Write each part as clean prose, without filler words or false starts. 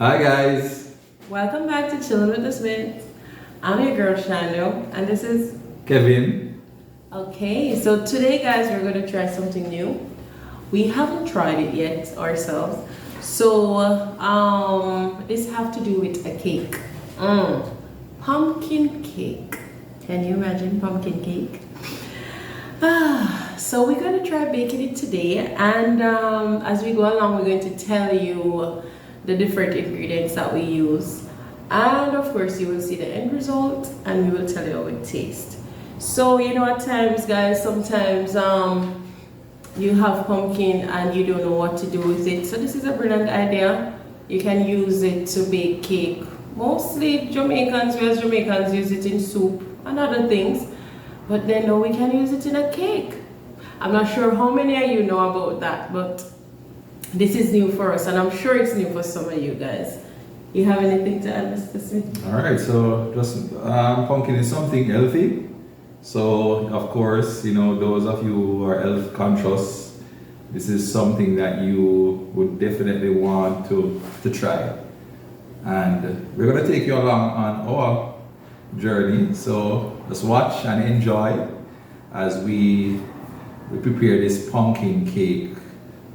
Hi guys, Welcome back to Chillin' with the Smiths. I'm your girl Shando, and this is Kevin. okay. So today, guys, we're going to try something new. We haven't tried it yet ourselves. So this have to do with a cake. Pumpkin cake. Can you imagine pumpkin cake? So we're going to try baking it today, and as we go along, we're going to tell you the different ingredients that we use, and of course you will see the end result and we will tell you how it tastes. So at times, guys, sometimes you have pumpkin and you don't know what to do with it, so this is a brilliant idea. You can use it to bake cake. Mostly Jamaicans, we as Jamaicans use it in soup and other things, but then now we can use it in a cake. I'm not sure how many of you know about that, but this is new for us, and I'm sure it's new for some of you guys. You have anything to add, Mr. Smith? All right, so just pumpkin is something healthy. So of course, those of you who are health conscious, this is something that you would definitely want to try. And we're gonna take you along on our journey. So just watch and enjoy as we prepare this pumpkin cake.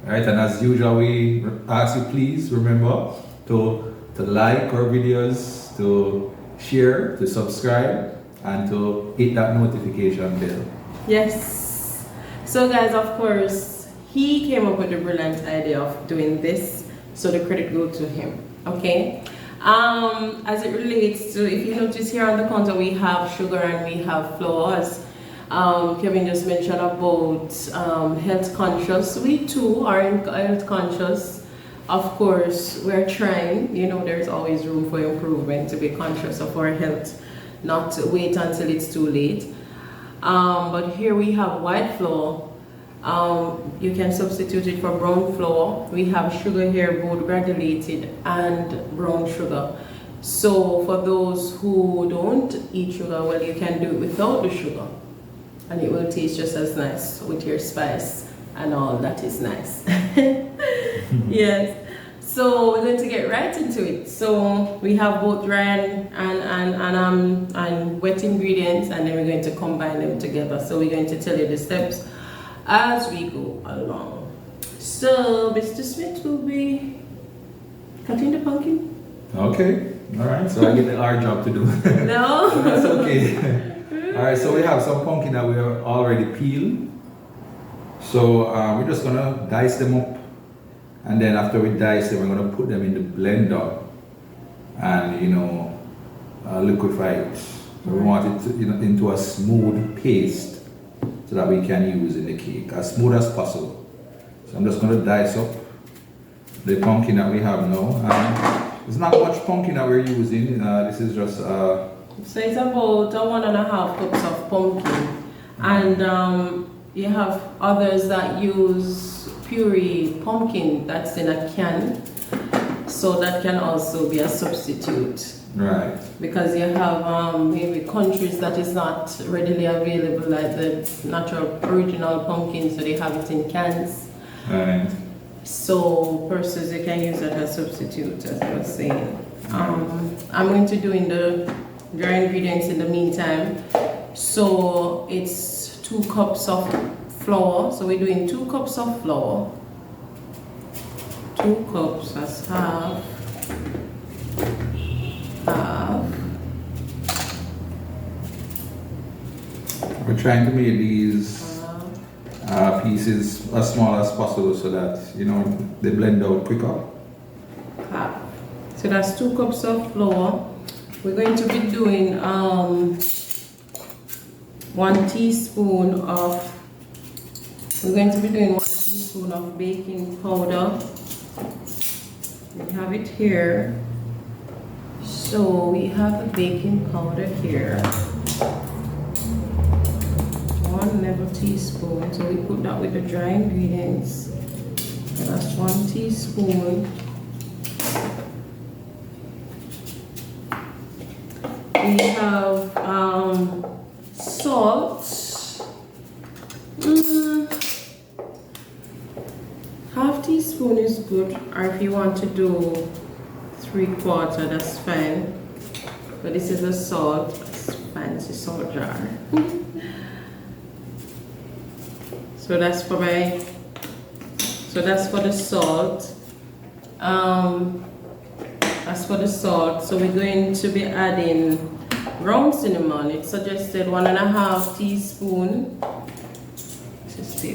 Right, and as usual, we ask you please remember to like our videos, to share, to subscribe, and to hit that notification bell. Yes. So guys, of course, he came up with the brilliant idea of doing this, so the credit goes to him. Okay. As it relates to, if you notice here on the counter, we have sugar and we have flours. Kevin just mentioned about health conscious. We too are health conscious. Of course, we're trying. There's always room for improvement, to be conscious of our health, not to wait until it's too late. But here we have white flour. You can substitute it for brown flour. We have sugar here, both granulated and brown sugar. So for those who don't eat sugar, well, you can do it without the sugar, and it will taste just as nice with your spice and all that is nice. Yes. So we're going to get right into it. So we have both dry and wet ingredients, and then we're going to combine them together. So we're going to tell you the steps as we go along. So Mr. Smith will be cutting the pumpkin. Okay, all right. So I get the hard job to do. No. That's okay. All right, so we have some pumpkin that we have already peeled. So we're just gonna dice them up, and then after we dice them, we're gonna put them in the blender and liquefy it. So we want it to, into a smooth paste so that we can use in the cake as smooth as possible. So I'm just gonna dice up the pumpkin that we have now. It's not much pumpkin that we're using. This is just. So it's about 1.5 cups of pumpkin, and you have others that use puree pumpkin that's in a can, so that can also be a substitute. Right. Because you have maybe countries that is not readily available, like the natural original pumpkin, so they have it in cans. Right. So persons, you can use that as substitute, as I was saying. I'm going to do in the dry ingredients in the meantime. So it's 2 cups of flour. So we're doing 2 cups of flour. 2 cups, that's half. We're trying to make these pieces as small as possible so that they blend out quicker. Half. So that's 2 cups of flour. We're going to be doing 1 teaspoon of baking powder. We have it here. So we have the baking powder here. 1 level teaspoon. So we put that with the dry ingredients. And that's 1 teaspoon. We have salt. Half teaspoon is good, or if you want to do 3/4, that's fine. But this is a salt, it's fancy salt jar. So that's for my, so that's for the salt. That's for the salt. So we're going to be adding ground cinnamon. It suggested 1.5 teaspoon.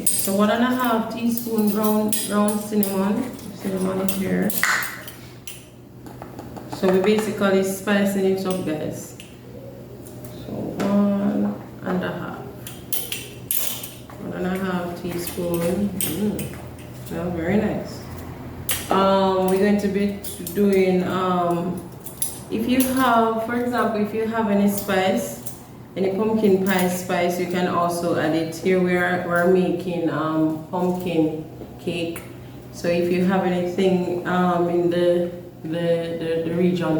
So 1.5 teaspoon ground cinnamon. Cinnamon is here. So we're basically spicing it up, guys. So 1.5 teaspoon. Well, very nice. We're going to be doing, if you have, for example, if you have any spice, any pumpkin pie spice, you can also add it. Here we're making pumpkin cake. So if you have anything in the region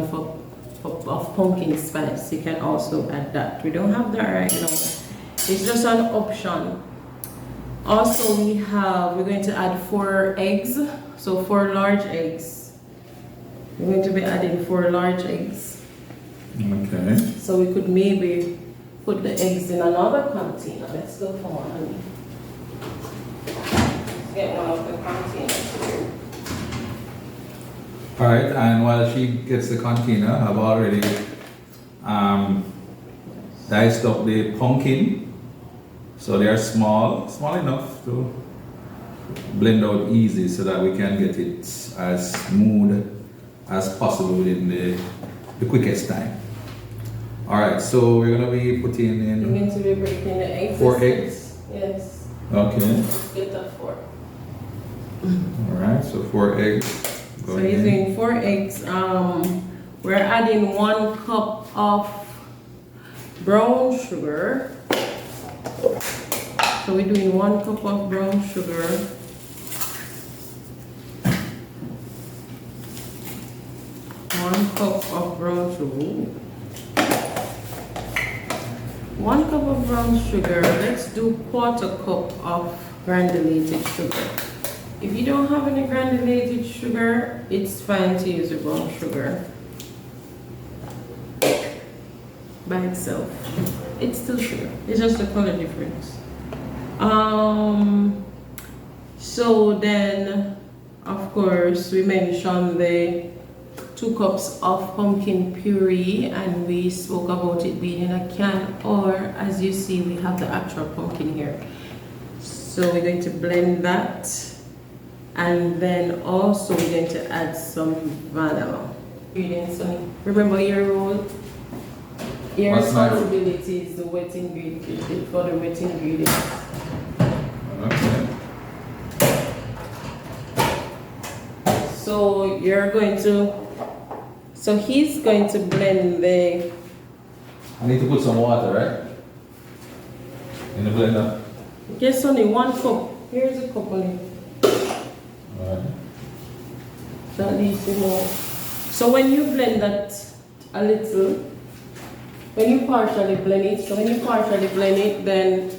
of pumpkin spice, you can also add that. We don't have that right now. It's just an option. Also, we're going to add 4 eggs. So 4 large eggs. We're going to be adding 4 large eggs. Okay. So we could maybe put the eggs in another container. Let's go for one. Let's get one of the containers here. Alright, and while she gets the container, I've already diced up the pumpkin. So they are small enough to blend out easy so that we can get it as smooth as possible within the quickest time. Alright, so we're going to be putting in... We're going to be breaking the eggs. 4 eggs? Yes. Okay. Let's get that 4. Alright, so 4 eggs. So using 4 eggs, we're adding 1 cup of brown sugar. So we're doing 1 cup of brown sugar. 1 cup of brown sugar. 1 cup of brown sugar. Let's do 1/4 cup of granulated sugar. If you don't have any granulated sugar, it's fine to use the brown sugar by itself. It's still sugar. It's just a color difference. So then, of course, we mentioned the 2 cups of pumpkin puree, and we spoke about it being in a can, or as you see, we have the actual pumpkin here. So we're going to blend that, and then also we're going to add some vanilla. Ingredients. Remember your role. Your responsibility is the wet ingredient for the wet ingredients. Okay. So you're going to. So he's going to blend the. I need to put some water, right? In the blender. Yes, only 1 cup. Here's a cup only. Alright. That leaves you more. So when you blend that a little, when you partially blend it, then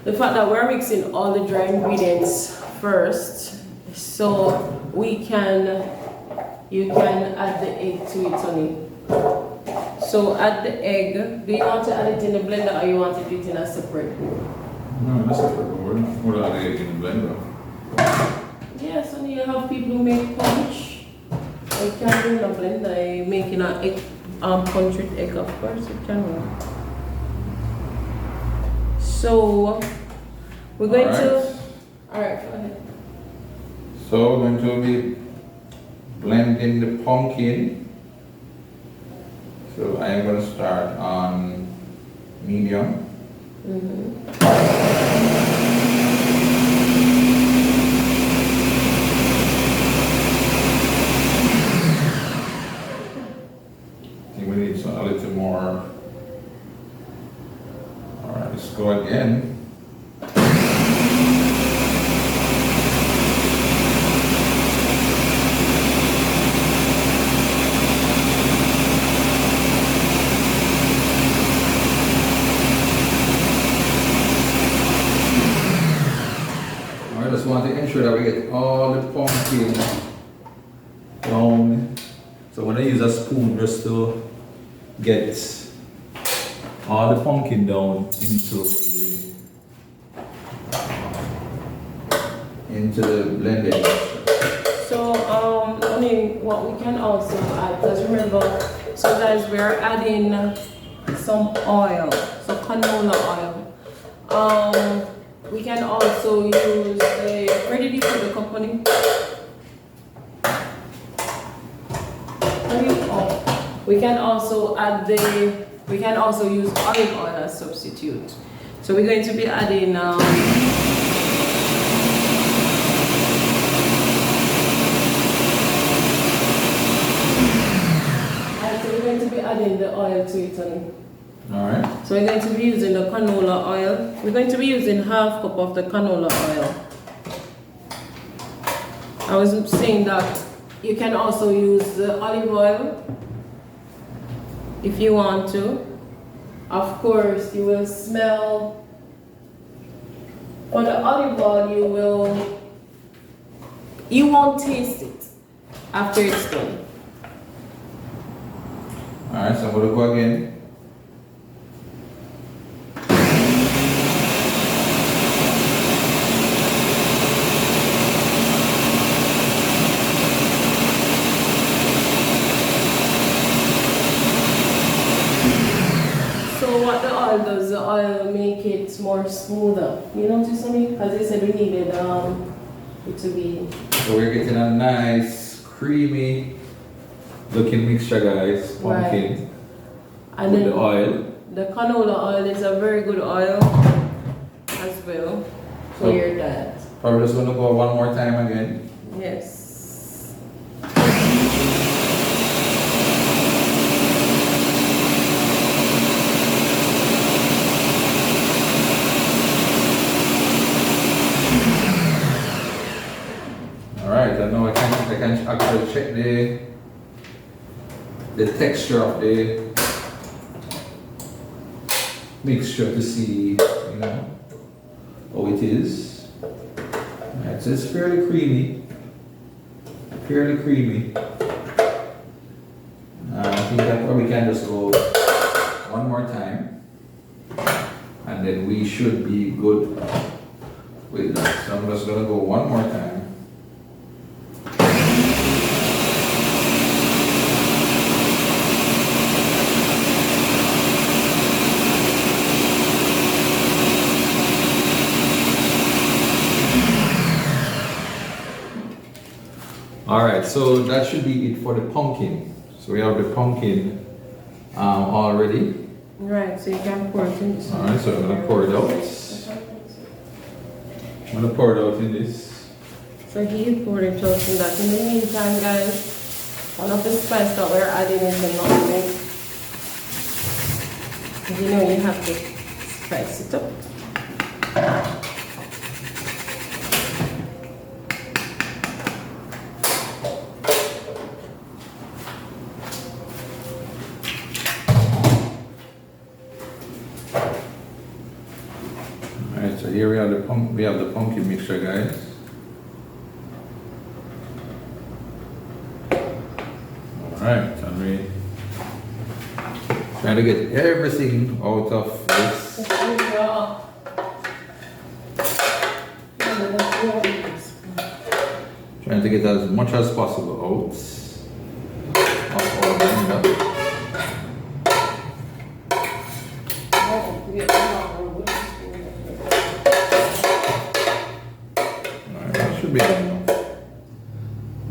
the fact that we're mixing all the dry ingredients first, so you can add the egg to it, honey. So add the egg. Do you want to add it in the blender, or you want to do it in a separate? No, that's a separate board. We're not egg in the blender. Yes, honey, you have people who make punch. You can do in a blender, making an egg, punch with egg, of course, it can work. So we're going to. Alright, go ahead. So we're going to be blending the pumpkin. So I am going to start on medium. I think we need a little more. Alright, let's go again. I just want to ensure that we get all the pumpkin down So I'm gonna use a spoon just to get all the pumpkin down into the blended mixture. So, I mean, what we can also add, because remember, so guys, we are adding some oil, so canola oil. We can also use where did you put the company? Oh, we can also add we can also use olive oil as substitute. So we're going to be adding, adding the oil to it, honey. Alright. So we're going to be using the canola oil. We're going to be using half cup of the canola oil. I was saying that you can also use the olive oil if you want to. Of course, you will smell. For the olive oil, you won't taste it after it's done. Alright, so I'm gonna go again. So what the oil does, the oil make it more smoother. You notice something? Because they said we needed it to be. So we're getting a nice creamy looking mixture, guys. Pumpkin. Right. And with then the oil. The canola oil is a very good oil as well for your diet. Probably just gonna go one more time again. Yes. Alright, I know I can actually check the texture of the mixture to see, you know, how it is. Right, so it's fairly creamy. Fairly creamy. I think that probably can just go one more time. And then we should be good with that. So I'm just gonna go one more time. Alright, so that should be it for the pumpkin. So we have the pumpkin already. Right, so you can pour it in. Alright, so I'm going to pour it out. I'm going to pour it out in this. So he poured it out in that. In the meantime, guys, one of the spices that we're adding is the nutmeg. You know you have to spice it up. Alright, so here we have the pumpkin mixture, guys. Alright, and we trying to get everything out of this. Trying to get as much as possible out of our blender. Alright, that should be good enough. I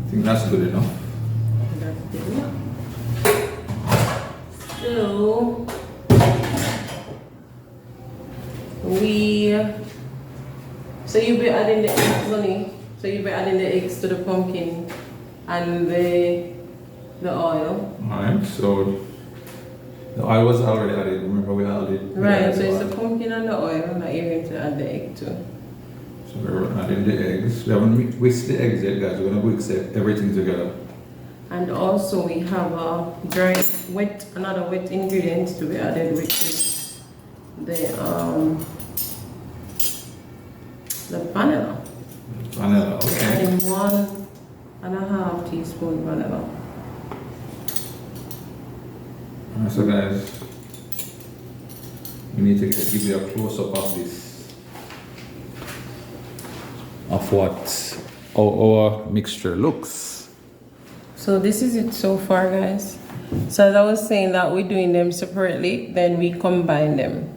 think that's good enough. So you'll be adding the eggs, honey. So you'll be adding the eggs to the pumpkin and the oil. Alright, so the oil was already added. Remember we added. Right, so it's the pumpkin and the oil that you're going to add the egg to. So we're adding the eggs. We haven't whisked the eggs yet, guys. We're gonna whisk everything together. And also we have a another wet ingredient to be added, which is the vanilla. Vanilla, okay. Adding 1.5 teaspoon vanilla. So guys, we need to give you a close-up of this, of what our mixture looks. So this is it so far, guys. So as I was saying that we're doing them separately, then we combine them.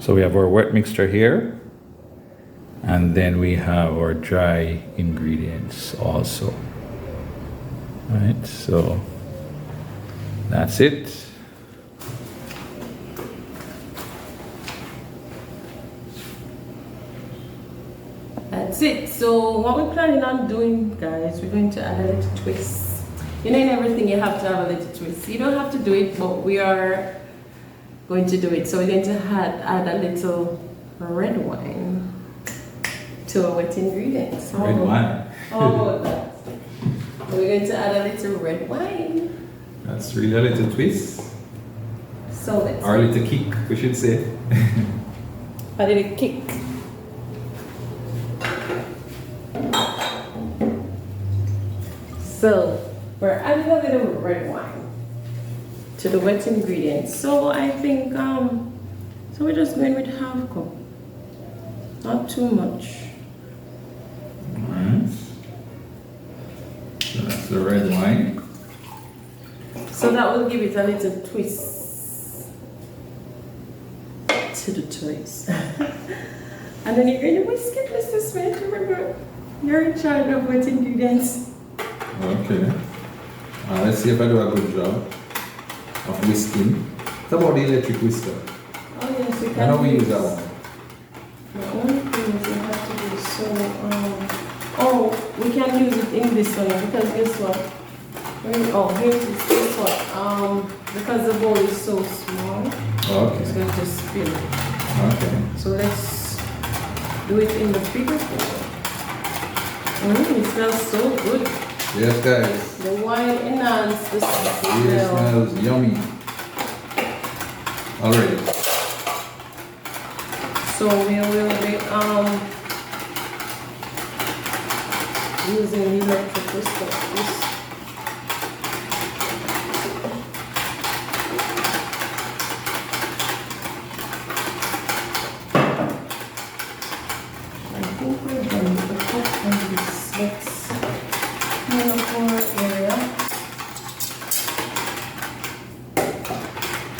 So we have our wet mixture here, and then we have our dry ingredients also. Right, so that's it. That's it. So what we're planning on doing, guys, we're going to add a little twist. You know, in everything you have to have a little twist. You don't have to do it, but we are going to do it. So we're going to add a little red wine to our wet ingredients. Red wine. Oh, that. We're going to add a little red wine. That's really a little twist. So let's Or a little kick, we should say. a little kick. So we're adding a little red wine to the wet ingredients. So I think so we're just going with half a cup. Not too much. Alright. So that's the red wine. So that will give it a little twist to the twist. And then you're going to whisk it, Mr. Smith. Remember, you're in charge of wet ingredients. Okay. Let's see if I do a good job of whisking. It's about the electric whisker. Oh yes, we can. I know we use that one. The only thing is you have to do so. Oh, we can use it in this one because guess what? Here's this one. Because the bowl is so small, Okay. it's going to spill. Okay. So let's do it in the bigger bowl. It smells so good. Yes, guys. The wine enhances the It smell. smells yummy. Already. So we will be using the electric whisker. I think we're done with the cup and this. Let's clean up our area.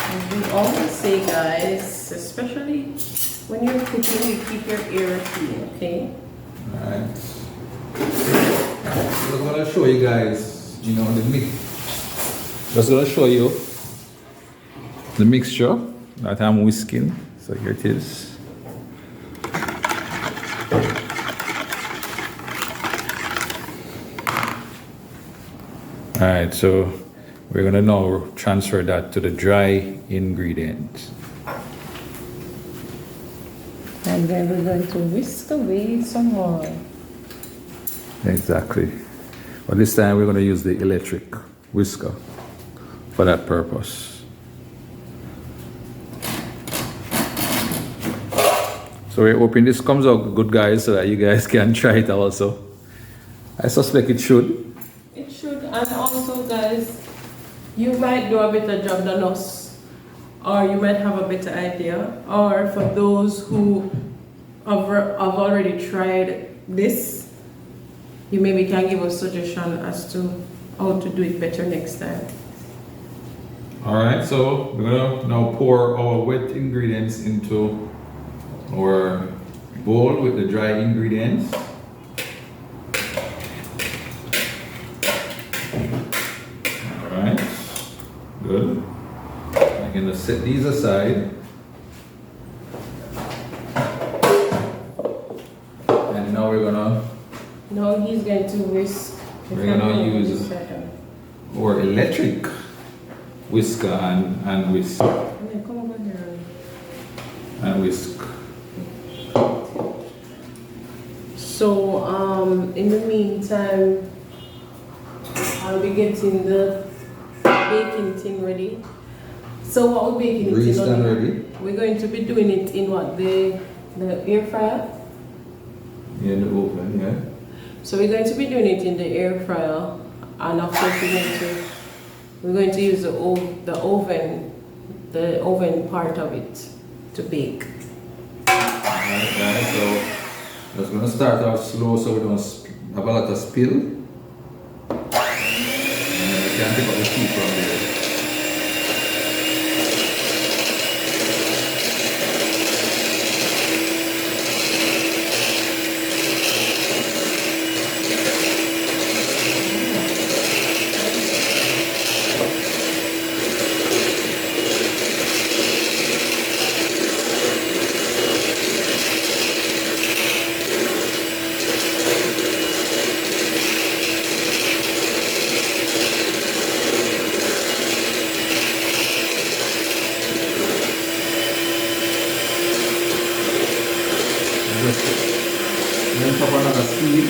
And we always say, guys, especially when you're cooking, you keep your area clean, okay? Alright. So I'm gonna show you guys, the mix. Just gonna show you the mixture that I'm whisking. So here it is. Alright, so we're gonna now transfer that to the dry ingredient. And then we're going to whisk away some more. Exactly. But this time we're going to use the electric whisker for that purpose. So we're hoping this comes out good, guys, so that you guys can try it also. I suspect it should. It should, and also, guys, you might do a better job than us, or you might have a better idea, or for those who have already tried this, you maybe can give us suggestion as to how to do it better next time. Alright, so we're going to now pour our wet ingredients into our bowl with the dry ingredients. Alright, good. I'm going to set these aside. And now we're going to Now he's going to whisk. We're gonna use our electric whisker and whisk. Come over here. And whisk. So, in the meantime, I'll be getting the baking tin ready. So what we're baking it Greased in, and ready. we're going to be doing it in what, the air fryer? Yeah, in the oven, yeah. So we're going to be doing it in the air fryer, and of course we're going to we're going to use the oven part of it to bake. Alright guys, so I'm just gonna start off slow so we don't have a lot of spill. And then we can pick up the tea from there. Then top another seed.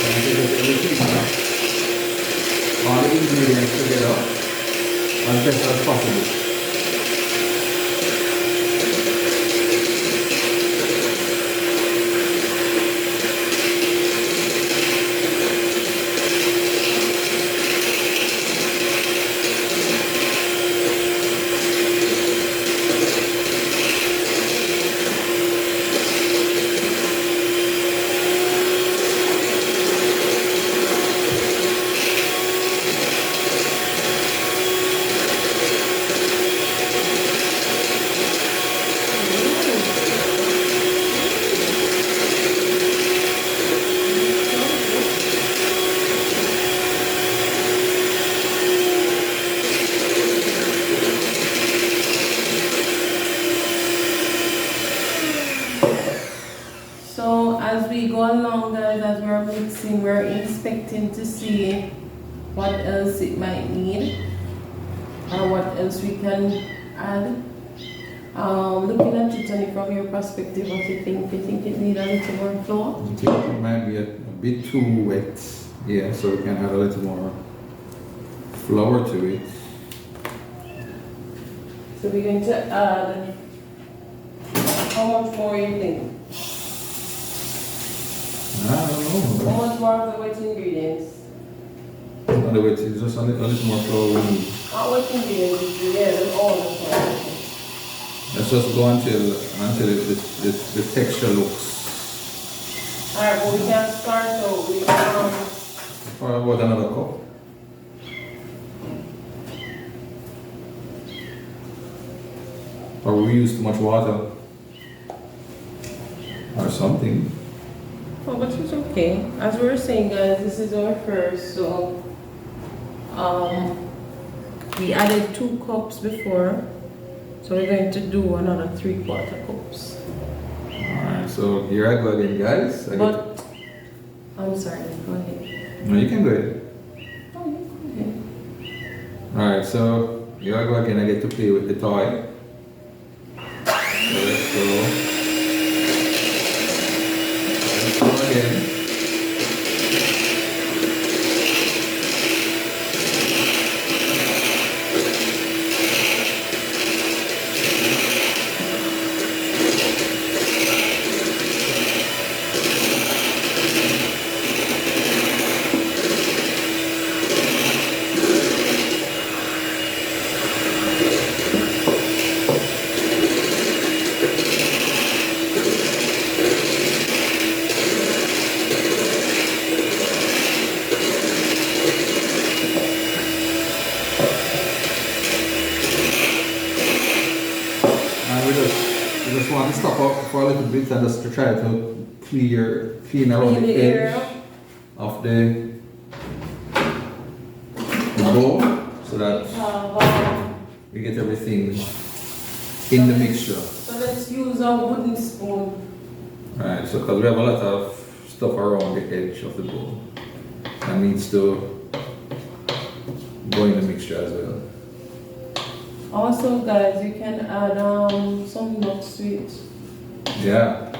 And take everything, all the ingredients together as best as possible. So as we go along, guys, as we're mixing, we're inspecting to see what else it might need or what else we can add. Looking at it, Johnny, from your perspective, what you think? Do you think it needs a little more flour? I think it might be a bit too wet. Yeah, so we can add a little more flour to it. So we're going to add, how much more you think? I don't know. How much more of the wet ingredients? Not the wet, it's just a little more flour we need. Not wet ingredients, yeah, that's all the flour. Let's just go until the texture looks. Alright, well we can start so we For about another cup. Or we use too much water. Or something. oh, but it's okay. As we were saying, guys, this is our first, so we added 2 cups before, so we're going to do another 3/4 cups. Alright, so here I go again, guys. But I'm sorry, go ahead. No, you can go ahead. Oh, you go ahead. Alright, so here I go again. I get to play with the toy. So let's go. Let's go again. We just want to stop up for a little bit and just to try to clean around the edge of the bowl so that we get everything in the mixture. So let's use our wooden spoon. Right, so because we have a lot of stuff around the edge of the bowl that needs to go in the mixture as well. Also, guys, you can add some nuts to it. Yeah.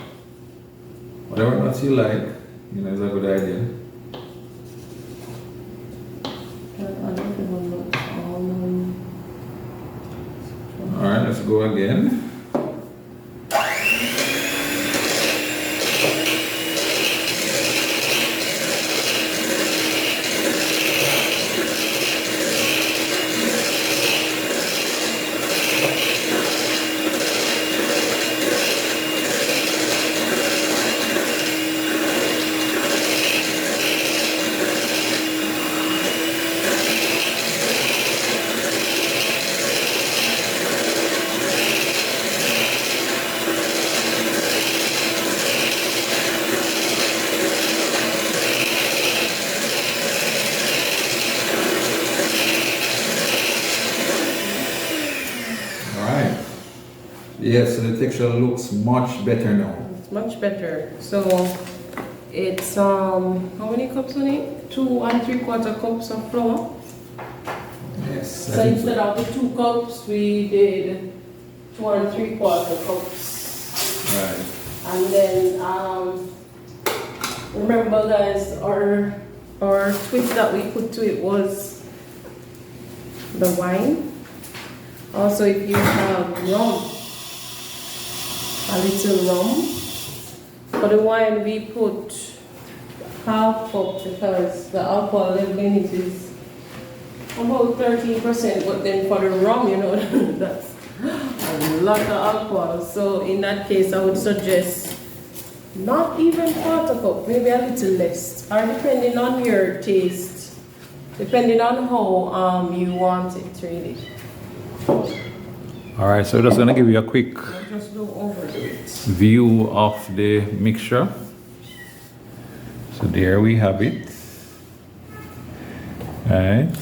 Whatever nuts you like, you know, is a good idea. Alright, let's go again. Yes, so the texture looks much better now. It's much better. So it's how many cups on it? 2 3/4 cups of flour. Yes. So instead of the 2 cups, we did 2 3/4 cups. Right. And then remember guys, our twist that we put to it was the wine. Also, if you have rum, a little rum. For the wine, we put half cup because the alcohol level in it is about 13%. But then for the rum, you know, that's a lot of alcohol. So in that case, I would suggest not even 1/4 cup, maybe a little less, or depending on your taste, depending on how you want it really. All right, so just gonna give you a quick Just don't overdo it. view of the mixture. So there we have it. Right.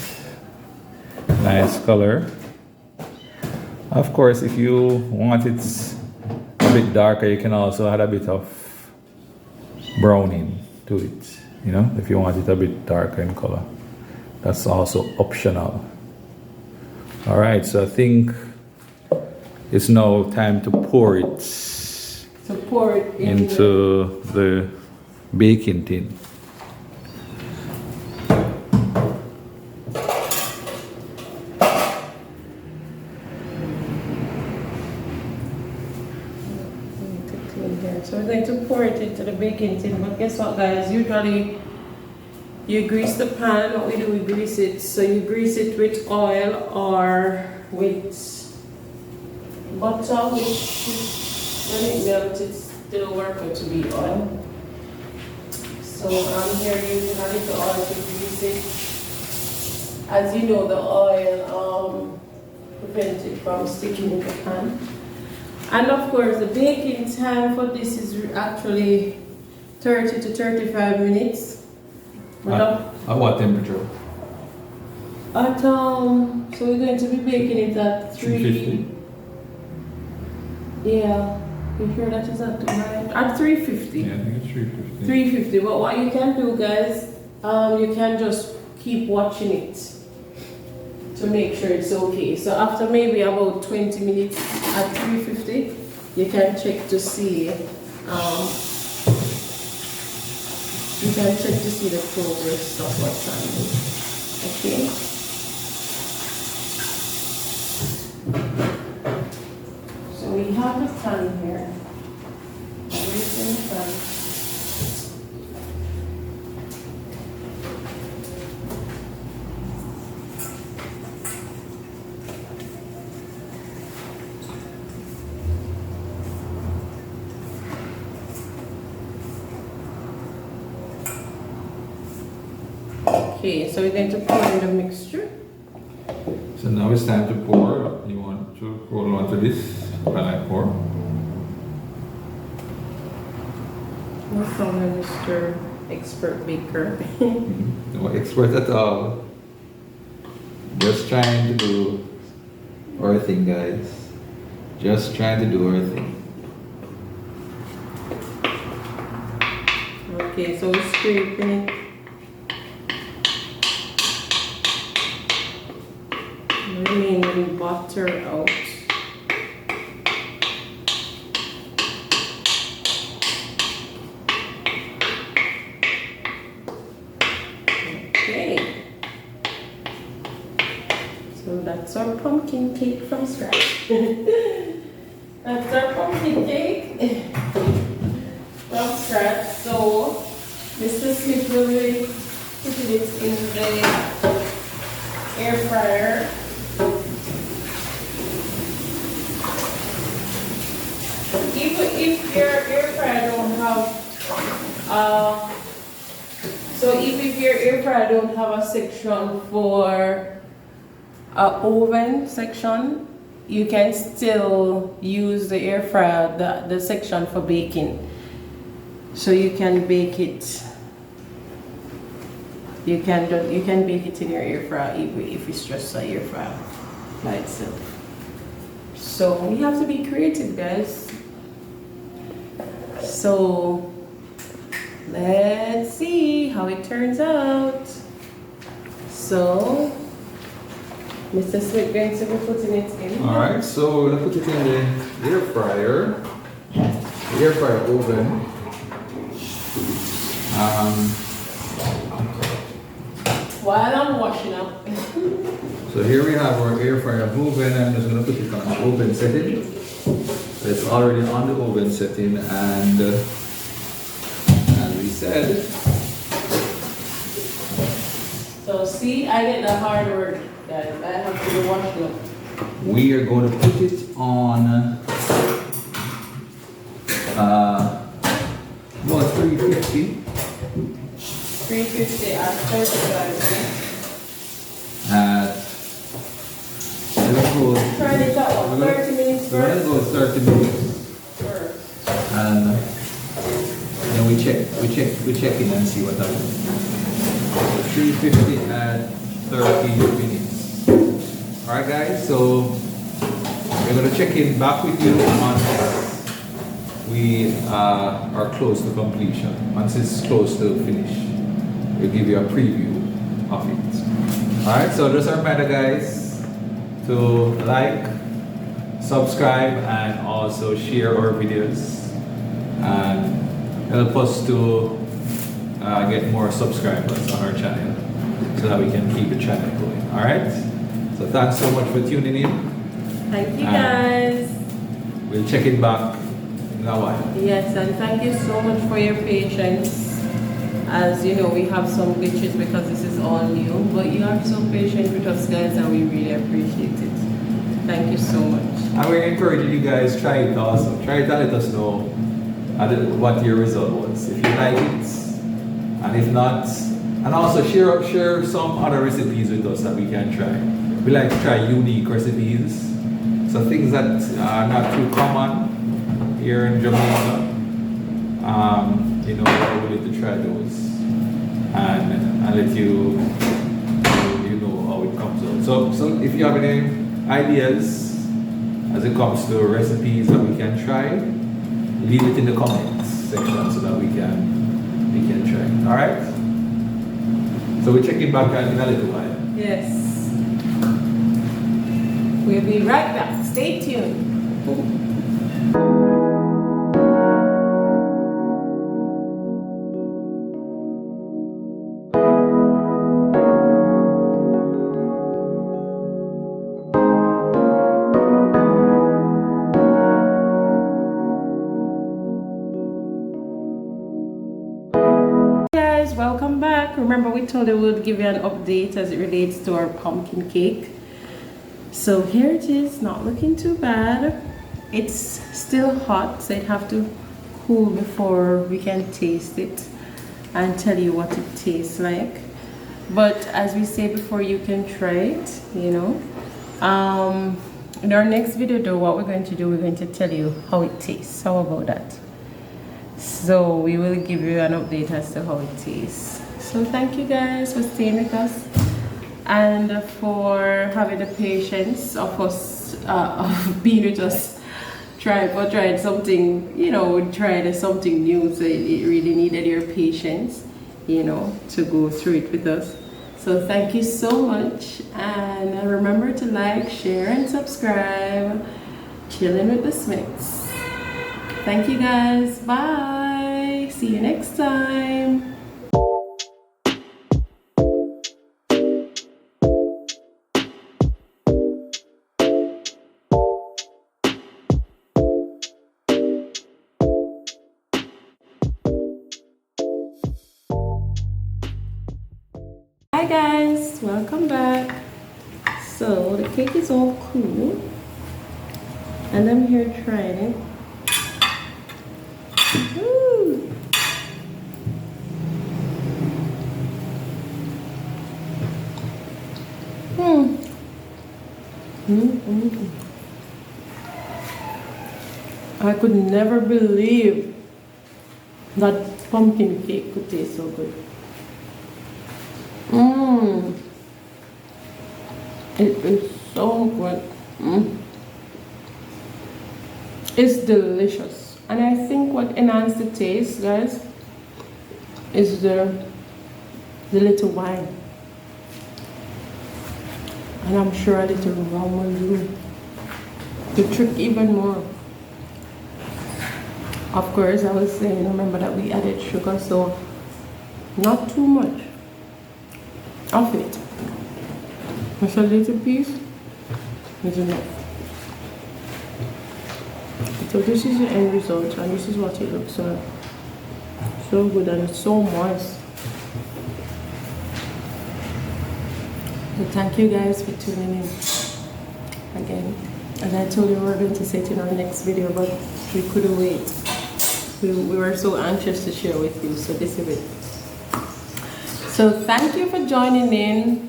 Nice color. Of course, if you want it a bit darker, you can also add a bit of browning to it. You know, if you want it a bit darker in color, that's also optional. All right, so I think it's now time to pour it So pour it into the baking tin. So we're going to pour it into the baking tin. But guess what, guys? Usually you grease the pan. What we do, we grease it. So you grease it with oil or with butter, which when it melts, it's still working to be oil. So I'm here using a little oil to grease it. As you know, the oil prevents it from sticking in the pan. And of course, the baking time for this is actually 30 to 35 minutes. At what temperature? So we're going to be baking it at 350. Yeah, you sure that is at 350? Yeah, I think it's 350. 350. But what you can do, guys, you can just keep watching it to make sure it's okay. So after maybe about 20 minutes at 350, you can check to see the progress of what's happening. Okay. So we have the pan here. Everything pan. Okay, so we're going to pour in the mixture. So now it's time to pour. You want to roll onto this while I pour? No problem, Mr. Expert Baker. No expert at all. Just trying to do our thing, guys. Just trying to do our thing. Okay, so we're scraping it. Remaining butter out. Okay. So that's our pumpkin cake from scratch. That's our pumpkin cake from scratch. So Mr. Smith will be putting it in the air fryer. If your air fryer don't have, if your air fryer don't have a section for oven section, you can still use the air fryer, the section for baking. So you can bake it. You can bake it in your air fryer if it's just an air fryer by itself. So So we have to be creative, guys. So let's see how it turns out. So Mr. Smith going to be putting it in. Alright, so we're gonna put it in the air fryer. The air fryer oven. While I'm washing up. So here we have our air fryer oven. I'm just gonna put it on the oven setting. It's already on the oven setting, and as we said. So see, I get the hard work, guys. I have to do washing up. We are going to put it on about 350. 350 at 35. Let's go. Turn it up, 30 minutes We're first. gonna go 30 minutes, First. and then we check in and see what happens. 350 at 30 minutes. All right, guys. So we're gonna check in back with you once we are close to completion. Once it's close to finish, we'll give you a preview of it. All right. So just a reminder, guys, to like, subscribe, and also share our videos, and help us to get more subscribers on our channel so that we can keep the channel going. All right. So thanks so much for tuning in. Thank you, guys. We'll check it back in a while. Yes, and thank you so much for your patience. As you know, we have some glitches because this is all new, but you are so patient with us, guys, and we really appreciate it. Thank you so much. And we're encouraging you guys, try it also. Try it and let us know what your result was. If you like it, and if not, and also share some other recipes with us that we can try. We like to try unique recipes, so things that are not too common here in Jamaica. You know, we're willing to try those and let you know how it comes out. So if you have any ideas as it comes to recipes that we can try, leave it in the comments section so that we can try. All right. So we're checking back in a little while. Yes. We'll be right back. Stay tuned. Welcome back. Remember, we told you we would give you an update as it relates to our pumpkin cake. So here it is, not looking too bad. It's still hot, so it have to cool before we can taste it and tell you what it tastes like. But as we say before, you can try it, you know. In our next video though, what we're going to do, we're going to tell you how it tastes. How about that? So we will give you an update as to how it tastes. So thank you guys for staying with us and for having the patience of us of being with us. Tried something, you know, we tried something new, so it really needed your patience, you know, to go through it with us. So thank you so much, and remember to like, share, and subscribe. Chilling with the Smiths. Thank you guys. Bye. See you next time. Hi guys, welcome back. So the cake is all cool and I'm here trying it. Woo. I could never believe that pumpkin cake could taste so good. It is so good. It's delicious. And I think what enhanced the taste, guys, is the little wine. And I'm sure a little rum will do the trick even more. Of course, I was saying, remember that we added sugar, so not too much of it. Just a little piece is enough. So this is the end result, and this is what it looks like. So good, and it's so moist. So thank you guys for tuning in. Again, as I told you, we were going to say it in our next video, but we couldn't wait. We were so anxious to share with you, so this is it. So thank you for joining in.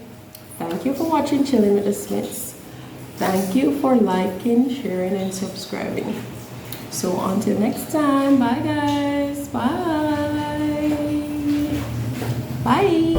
Thank you for watching Chilling with the Smiths. Thank you for liking, sharing, and subscribing. So until next time, bye guys. Bye. Bye.